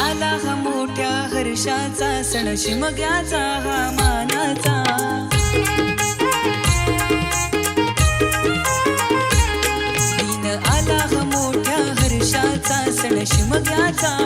आला हा मोठ्या हर्षाचा सण शिमग्याचा हा मानाचा दिन आला हा मोठ्या हर्षाचा सण शिमग्याचा